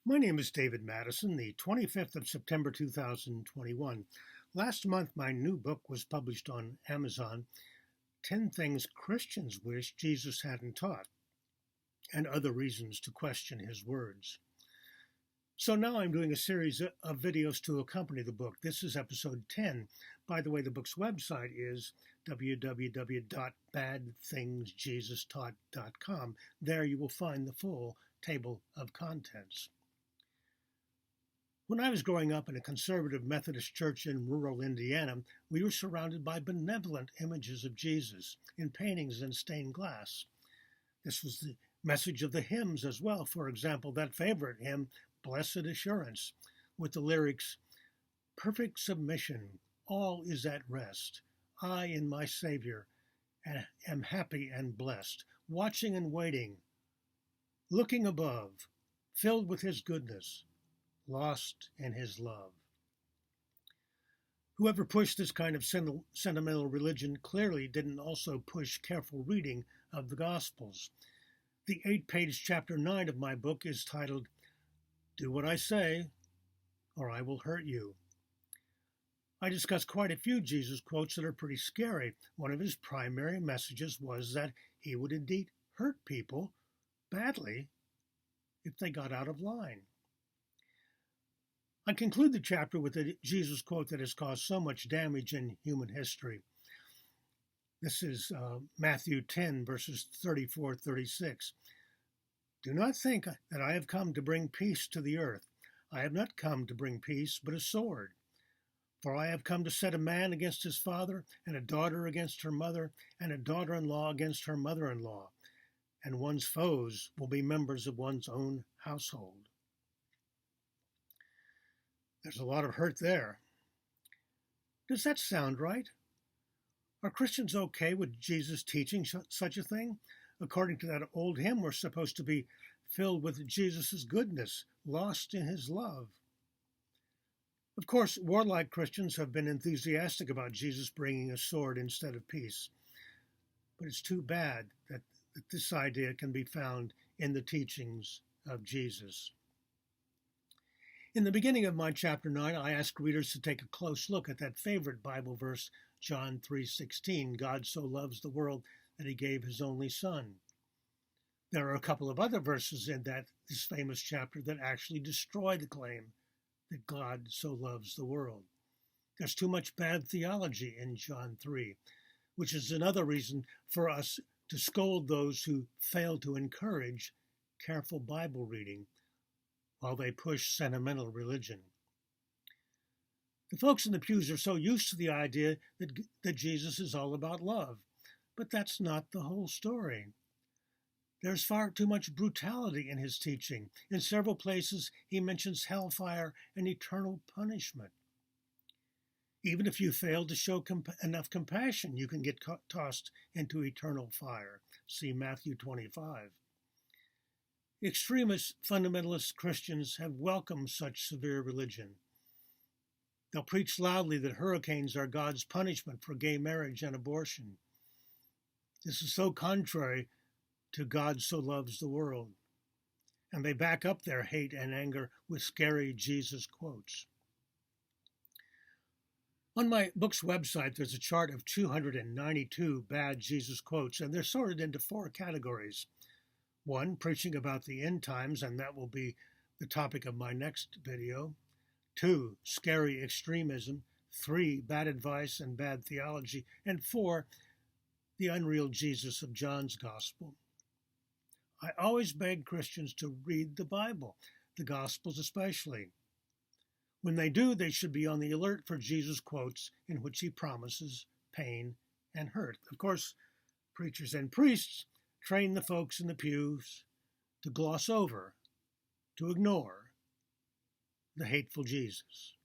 My name is David Madison, the 25th of September 2021. Last month, my new book was published on Amazon, 10 Things Christians Wish Jesus Hadn't Taught, and Other Reasons to Question His Words. So now I'm doing a series of videos to accompany the book. This is episode 10. By the way, the book's website is www.badthingsjesustaught.com. There you will find the full table of contents. When I was growing up in a conservative Methodist church in rural Indiana, we were surrounded by benevolent images of Jesus in paintings and stained glass. This was the message of the hymns as well. For example, that favorite hymn, Blessed Assurance, with the lyrics, "Perfect submission, all is at rest. I in my Savior am happy and blessed, watching and waiting, looking above, filled with His goodness, lost in His love." Whoever pushed this kind of sentimental religion clearly didn't also push careful reading of the Gospels. The 8-page chapter 9 of my book is titled, "Do What I Say, or I Will Hurt You." I discuss quite a few Jesus quotes that are pretty scary. One of his primary messages was that he would indeed hurt people badly if they got out of line. I conclude the chapter with a Jesus quote that has caused so much damage in human history. This is Matthew 10, verses 34-36. "Do not think that I have come to bring peace to the earth. I have not come to bring peace, but a sword. For I have come to set a man against his father, and a daughter against her mother, and a daughter-in-law against her mother-in-law. And one's foes will be members of one's own household." There's a lot of hurt there. Does that sound right? Are Christians okay with Jesus teaching such a thing? According to that old hymn, we're supposed to be filled with Jesus' goodness, lost in His love. Of course, warlike Christians have been enthusiastic about Jesus bringing a sword instead of peace. But it's too bad that this idea can be found in the teachings of Jesus. In the beginning of my chapter 9, I ask readers to take a close look at that favorite Bible verse, John 3:16, "God so loves the world that He gave His only Son." There are a couple of other verses in this famous chapter that actually destroy the claim that God so loves the world. There's too much bad theology in John 3, which is another reason for us to scold those who fail to encourage careful Bible reading while they push sentimental religion. The folks in the pews are so used to the idea that Jesus is all about love, but that's not the whole story. There's far too much brutality in His teaching. In several places, He mentions hellfire and eternal punishment. Even if you fail to show enough compassion, you can get tossed into eternal fire. See Matthew 25. Extremist fundamentalist Christians have welcomed such severe religion. They'll preach loudly that hurricanes are God's punishment for gay marriage and abortion. This is so contrary to "God so loves the world." And they back up their hate and anger with scary Jesus quotes. On my book's website, there's a chart of 292 bad Jesus quotes, and they're sorted into 4 categories. 1, preaching about the end times, and that will be the topic of my next video. 2, scary extremism. 3, bad advice and bad theology. And 4, the unreal Jesus of John's Gospel. I always beg Christians to read the Bible, the Gospels especially. When they do, they should be on the alert for Jesus quotes in which He promises pain and hurt. Of course, preachers and priests train the folks in the pews to gloss over, to ignore the hateful Jesus.